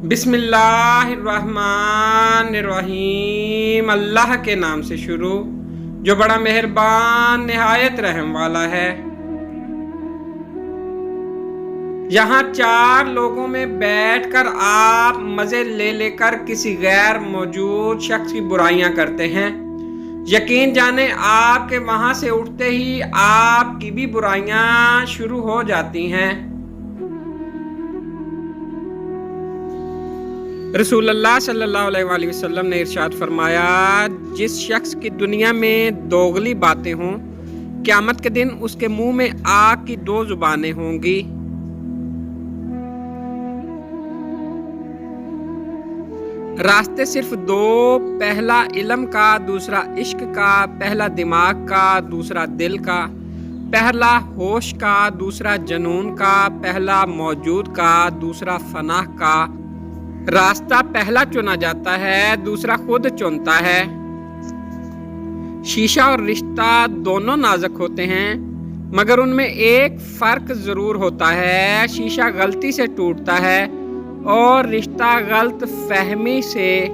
बिस्मिल्लाहिर्रहमानिर्रहीम। अल्लाह के नाम से शुरू जो बड़ा मेहरबान निहायत रहम वाला है। यहाँ चार लोगों में बैठकर आप मज़े ले लेकर किसी गैर मौजूद शख्स की बुराइयां करते हैं। यकीन जाने आपके वहां से उठते ही आपकी भी बुराइयां शुरू हो जाती हैं। रसूलुल्लाह सल्लल्लाहु अलैहि वसल्लम ने इरशाद फरमाया, जिस शख्स की दुनिया में दोगली बातें हों, क़यामत के दिन उसके मुंह में आग की दो जुबानें होंगी। रास्ते सिर्फ दो, पहला इल्म का, दूसरा इश्क का। पहला दिमाग का, दूसरा दिल का। पहला होश का, दूसरा जनून का। पहला मौजूद का, दूसरा फनाह का। रास्ता पहला चुना जाता है, दूसरा खुद चुनता है। शीशा और रिश्ता दोनों नाजुक होते हैं, मगर उनमें एक फर्क जरूर होता है। शीशा गलती से टूटता है और रिश्ता गलत फहमी से।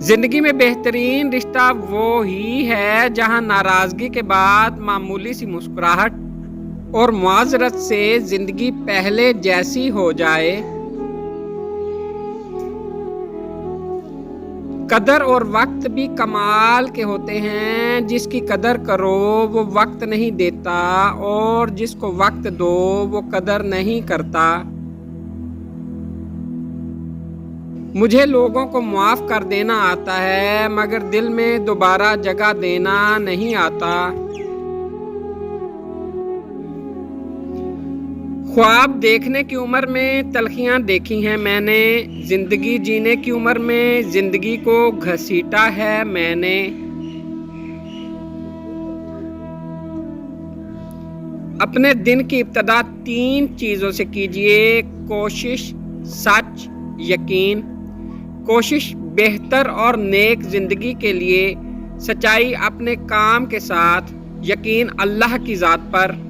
जिंदगी में बेहतरीन रिश्ता वो ही है जहां नाराजगी के बाद मामूली सी मुस्कुराहट और मुआज़रत से जिंदगी पहले जैसी हो जाए। कदर और वक्त भी कमाल के होते हैं। जिसकी कदर करो वो वक्त नहीं देता, और जिसको वक्त दो वो कदर नहीं करता। मुझे लोगों को माफ कर देना आता है, मगर दिल में दोबारा जगह देना नहीं आता। ख्वाब देखने की उम्र में तलखियां देखी हैं मैंने, जिंदगी जीने की उम्र में जिंदगी को घसीटा है मैंने। अपने दिन की इब्तिदा तीन चीजों से कीजिए: कोशिश, सच, यकीन। कोशिश बेहतर और नेक जिंदगी के लिए, सच्चाई अपने काम के साथ, यकीन अल्लाह की ज़ात पर।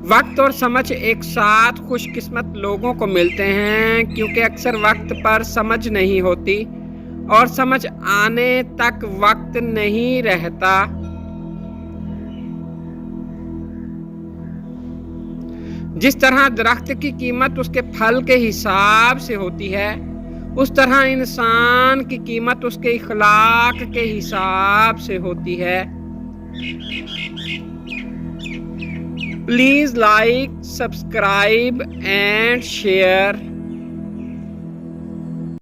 वक्त और समझ एक साथ खुशकिस्मत लोगों को मिलते हैं, क्योंकि अक्सर वक्त पर समझ नहीं होती और समझ आने तक वक्त नहीं रहता। जिस तरह दरख्त की कीमत उसके फल के हिसाब से होती है, उस तरह इंसान की कीमत उसके इखलाक के हिसाब से होती है। Please like, subscribe and share.